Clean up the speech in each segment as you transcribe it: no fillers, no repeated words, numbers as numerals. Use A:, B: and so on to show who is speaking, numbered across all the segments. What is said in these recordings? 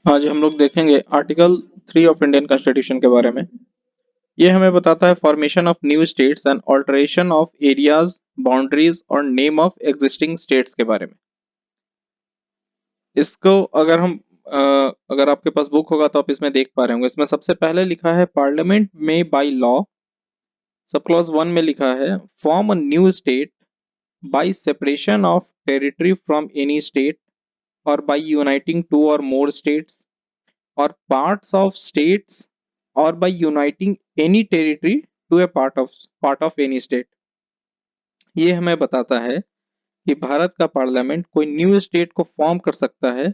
A: आज हम लोग देखेंगे आर्टिकल 3 ऑफ इंडियन कॉन्स्टिट्यूशन के बारे में। ये हमें बताता है formation of new states and alteration of areas, boundaries और नेम ऑफ एग्जिस्टिंग स्टेट्स के बारे में। इसको अगर आपके पास बुक होगा तो आप इसमें देख पा रहे होंगे। इसमें सबसे पहले लिखा है पार्लियामेंट में बाय लॉ। सब क्लॉज 1 में लिखा है form a new state by separation of territory from any state और बाय यूनाइटिंग टू और more states or parts of states or by uniting any territory to a part of any state। ये हमें बताता है कि भारत का parliament कोई new state को फॉर्म कर सकता है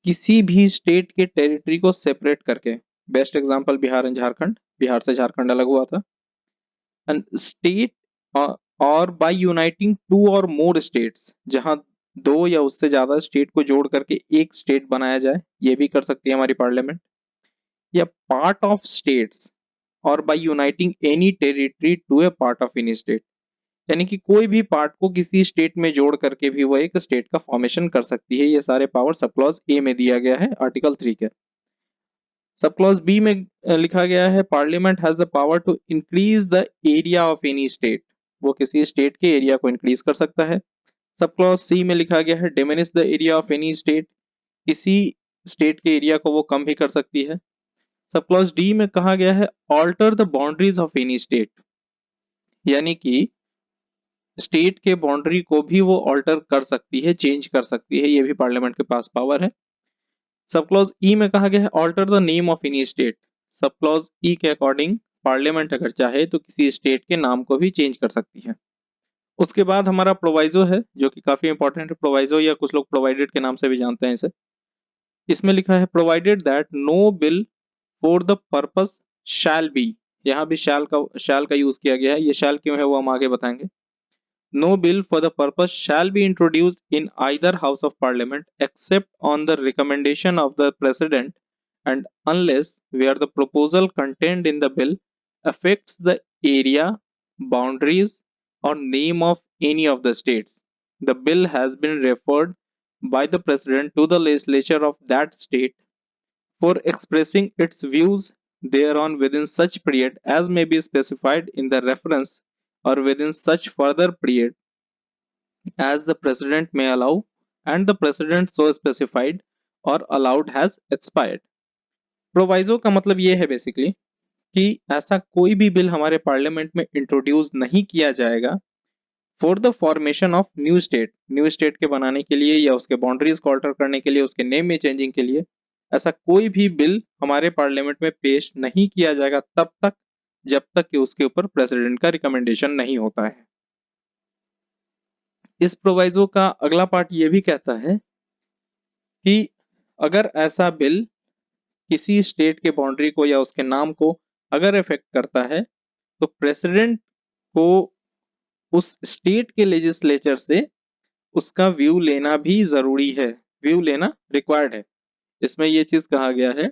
A: किसी भी स्टेट के टेरिटरी को सेपरेट करके। Best example Bihar and Jharkhand, Bihar से झारखंड अलग हुआ था। एंड स्टेट और बाय यूनाइटिंग टू और मोर स्टेट्स, जहां दो या उससे ज्यादा स्टेट को जोड़ करके एक स्टेट बनाया जाए, ये भी कर सकती है हमारी पार्लियामेंट। या पार्ट ऑफ स्टेट्स और by uniting any territory to a part of any state, यानी कि कोई भी पार्ट को किसी स्टेट में जोड़ करके भी वो एक स्टेट का फॉर्मेशन कर सकती है। ये सारे पावर सब क्लॉज ए में दिया गया है आर्टिकल 3 के। सब क्लॉज बी में लिखा गया है parliament has the power to increase the area of any state. वो किसी स्टेट के एरिया को इंक्रीज कर सकता है। सब क्लॉज सी में लिखा गया है diminish the area of any state. किसी स्टेट के एरिया को वो कम भी कर सकती है। सब क्लॉज डी में कहा गया है alter the boundaries of any state, यानी कि स्टेट के बाउंड्री को भी वो ऑल्टर कर सकती है, चेंज कर सकती है। ये भी पार्लियामेंट के पास पावर है। सब क्लॉज ई में कहा गया है alter the name of any state. Sub clause E के अकॉर्डिंग पार्लियामेंट अगर चाहे तो किसी स्टेट के नाम को भी चेंज कर सकती है। उसके बाद हमारा प्रोवाइजो है, जो कि काफी इंपॉर्टेंट है। प्रोवाइजो या कुछ लोग प्रोवाइडेड के नाम से भी जानते हैं इसे। इसमें लिखा है provided that no bill for the purpose shall be. यहाँ भी शैल का यूज किया गया है। ये शैल क्यों है वो हम आगे बताएंगे। No bill for the purpose shall be introduced in either house of parliament except on the recommendation of the president and unless where the proposal contained in the bill affects the area, boundaries or name of any of the states. The bill has been referred by the president to the legislature of that state for expressing its views thereon within such period as may be specified in the reference or within such further period as the president may allow and the president so specified or allowed has expired। Proviso का मतलब ये है basically कि ऐसा कोई भी bill हमारे parliament में इंट्रोड्यूस नहीं किया जाएगा for the formation of new state के बनाने के लिए या उसके बाउंड्रीज को ऑल्टर करने के लिए, उसके नेम में चेंजिंग के लिए। ऐसा कोई भी बिल हमारे पार्लियामेंट में पेश नहीं किया जाएगा तब तक जब तक कि उसके ऊपर प्रेसिडेंट का रिकमेंडेशन नहीं होता है। इस प्रोवाइजो का अगला पार्ट ये भी कहता है कि अगर ऐसा बिल किसी स्टेट के बाउंड्री को या उसके नाम को अगर इफेक्ट करता है तो प्रेसिडेंट को उस स्टेट के लेजिस्लेचर से उसका व्यू लेना भी जरूरी है, व्यू लेना रिक्वायर्ड है। इसमें यह चीज कहा गया है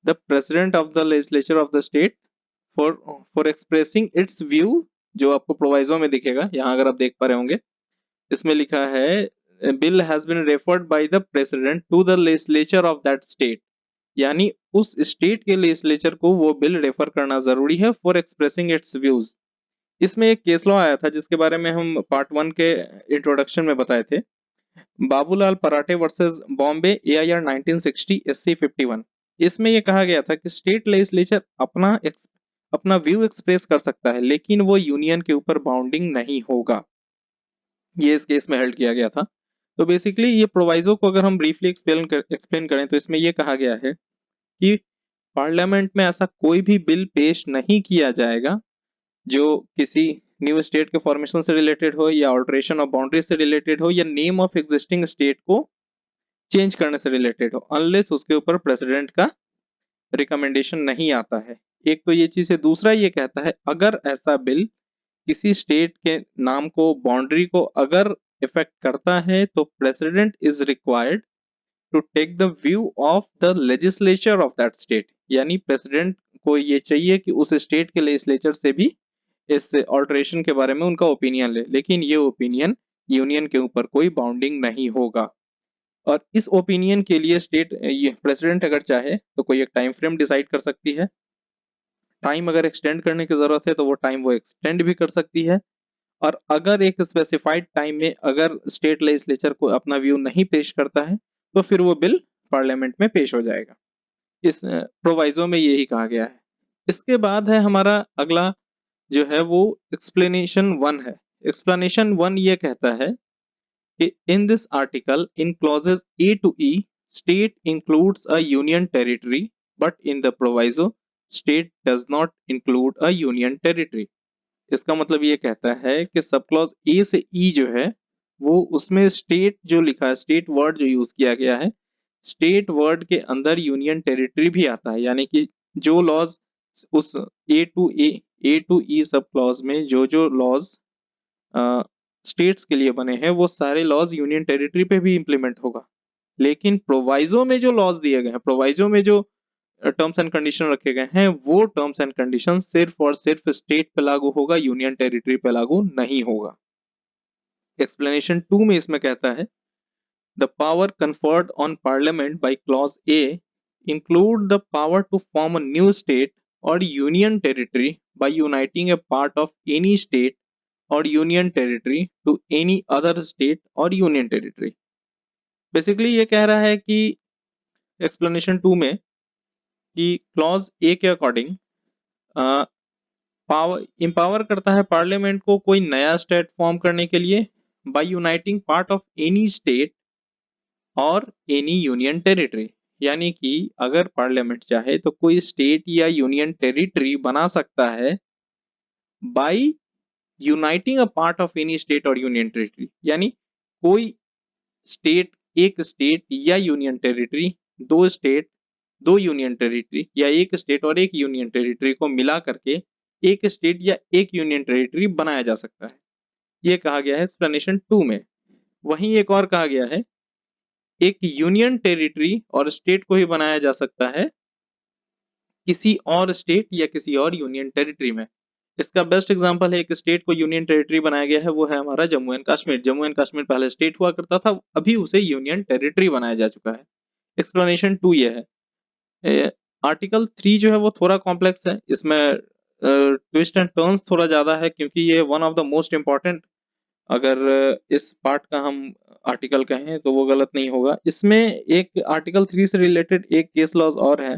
A: the president of the legislature of the state for for expressing it's view, जो आपको प्रोवाइजो में दिखेगा यहाँ अगर आप देख पा रहे होंगे। इसमें लिखा है bill has been referred by the president to the legislature of that state, यानी उस स्टेट के लेजिस्लेचर को वो बिल रेफर करना जरूरी है फॉर एक्सप्रेसिंग इट्स व्यूज। इसमें एक केस लॉ आया था जिसके बारे में हम पार्ट 1 के इंट्रोडक्शन में बताए थे, बाबूलाल पराठे वर्सेस बॉम्बे एआईआर 1960 एससी 51। इसमें यह कहा गया था कि स्टेट लेजिस्लेचर अपना व्यू एक्सप्रेस कर सकता है लेकिन वो यूनियन के ऊपर बाउंडिंग नहीं होगा। ये इस केस में हेल्ड किया गया था। तो बेसिकली ये प्रोवाइजो को अगर हम ब्रीफली एक्सप्लेन करें तो इसमें यह कहा गया है कि पार्लियामेंट में ऐसा कोई भी बिल पेश नहीं किया जाएगा जो किसी न्यू स्टेट के फॉर्मेशन से रिलेटेड हो या ऑल्टरेशन ऑफ बाउंड्री से रिलेटेड हो या नेम ऑफ एग्जिस्टिंग स्टेट को चेंज करने से रिलेटेड हो, अनलेस उसके ऊपर प्रेसिडेंट का रिकमेंडेशन नहीं आता है। एक तो ये चीज है। दूसरा ये कहता है अगर ऐसा बिल किसी स्टेट के नाम को, बाउंड्री को अगर इफेक्ट करता है तो president is required to take the view of the legislature of that state, यानी प्रेसिडेंट को ये चाहिए कि उस स्टेट के लेजिस्लेचर से भी इस ऑल्टरेशन के बारे में उनका ओपिनियन ले, लेकिन ये ओपिनियन यूनियन के ऊपर कोई बाउंडिंग नहीं होगा। और इस ओपिनियन के लिए स्टेट ये प्रेसिडेंट अगर चाहे तो कोई एक टाइम फ्रेम डिसाइड कर सकती है। टाइम अगर एक्सटेंड करने की जरूरत है तो वो टाइम वो एक्सटेंड भी कर सकती है। और अगर एक स्पेसिफाइड टाइम में अगर स्टेट लेजिस्लेचर को अपना व्यू नहीं पेश करता है तो फिर वो बिल पार्लियामेंट में पेश हो जाएगा। इस प्रोवाइजो में यही कहा गया है। इसके बाद है हमारा अगला जो है वो एक्सप्लेनेशन वन है। एक्सप्लेनेशन वन ये कहता है कि in this article in clauses A to E state includes a union territory but in the proviso state does not include a union territory. इसका मतलब ये कहता है कि सब क्लॉज ए से ई जो है वो उसमें स्टेट जो लिखा है, स्टेट वर्ड जो यूज किया गया है, स्टेट वर्ड के अंदर यूनियन टेरिटरी भी आता है। यानी कि जो लॉज उस ए टू ई सब क्लॉज में जो लॉज स्टेट्स के लिए बने हैं वो सारे लॉज यूनियन टेरिटरी पे भी इंप्लीमेंट होगा। लेकिन प्रोवाइजो में जो लॉज दिए गए हैं, प्रोवाइजो में जो टर्म्स एंड कंडीशन रखे गए हैं, वो टर्म्स एंड कंडीशन सिर्फ और सिर्फ स्टेट पे लागू होगा, यूनियन टेरिटरी पे लागू नहीं होगा। एक्सप्लेनेशन टू में इसमें कहता है the power conferred on parliament by clause A include the power to form a new state or union territory by uniting a part of any state or union territory to any other state or union territory। Basically ये कह रहा है कि explanation to में कि clause A के according power empower करता है पार्लियामेंट को कोई नया स्टेट फॉर्म करने के लिए by uniting part of any state और एनी यूनियन टेरिटरी। यानी कि अगर पार्लियामेंट चाहे तो कोई स्टेट या यूनियन टेरिटरी बना सकता है by uniting a part of any state और यूनियन टेरिटरी। यानी कोई स्टेट, एक स्टेट या यूनियन टेरिटरी, दो स्टेट, दो यूनियन टेरिटरी या एक स्टेट और एक यूनियन टेरिटरी को मिला करके एक स्टेट या एक यूनियन टेरिटरी बनाया जा सकता है। ये कहा गया है एक्सप्लेनेशन टू में। वहीं एक और कहा गया है एक यूनियन टेरिटरी और स्टेट को ही बनाया जा सकता है किसी और स्टेट या किसी और यूनियन टेरिटरी में। इसका बेस्ट एग्जांपल है, एक स्टेट को यूनियन टेरिटरी बनाया गया है, वो है हमारा जम्मू एंड कश्मीर। जम्मू एंड कश्मीर पहले स्टेट हुआ करता था, अभी उसे यूनियन टेरिटरी बनाया जा चुका है। एक्सप्लेनेशन टू ये है। आर्टिकल थ्री जो है वो थोड़ा कॉम्प्लेक्स है, इसमें ट्विस्ट एंड टर्न्स थोड़ा ज्यादा है क्योंकि ये one of the most important, अगर इस पार्ट का हम आर्टिकल कहें तो वो गलत नहीं होगा। इसमें एक आर्टिकल थ्री से रिलेटेड एक केस लॉज और है,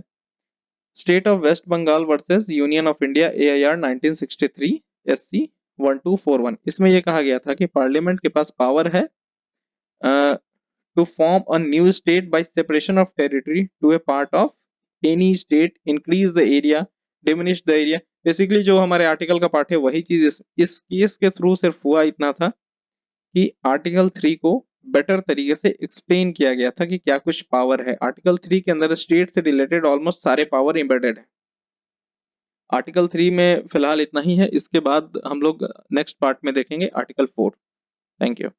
A: state of West Bengal versus union of India AIR 1963 SC 1241। इसमें यह कहा गया था कि पार्लियामेंट के पास पावर है to form a new state by separation of territory to a part of any state, increase the area, diminish the area. Basically जो हमारे आर्टिकल का पार्ट है वही चीज इस केस के थ्रू सिर्फ हुआ इतना था कि आर्टिकल थ्री को बेटर तरीके से एक्सप्लेन किया गया था कि क्या कुछ पावर है। आर्टिकल थ्री के अंदर स्टेट से रिलेटेड ऑलमोस्ट सारे पावर एम्बेडेड है। आर्टिकल थ्री में फिलहाल इतना ही है, इसके बाद हम लोग नेक्स्ट पार्ट में देखेंगे आर्टिकल फोर। Thank you.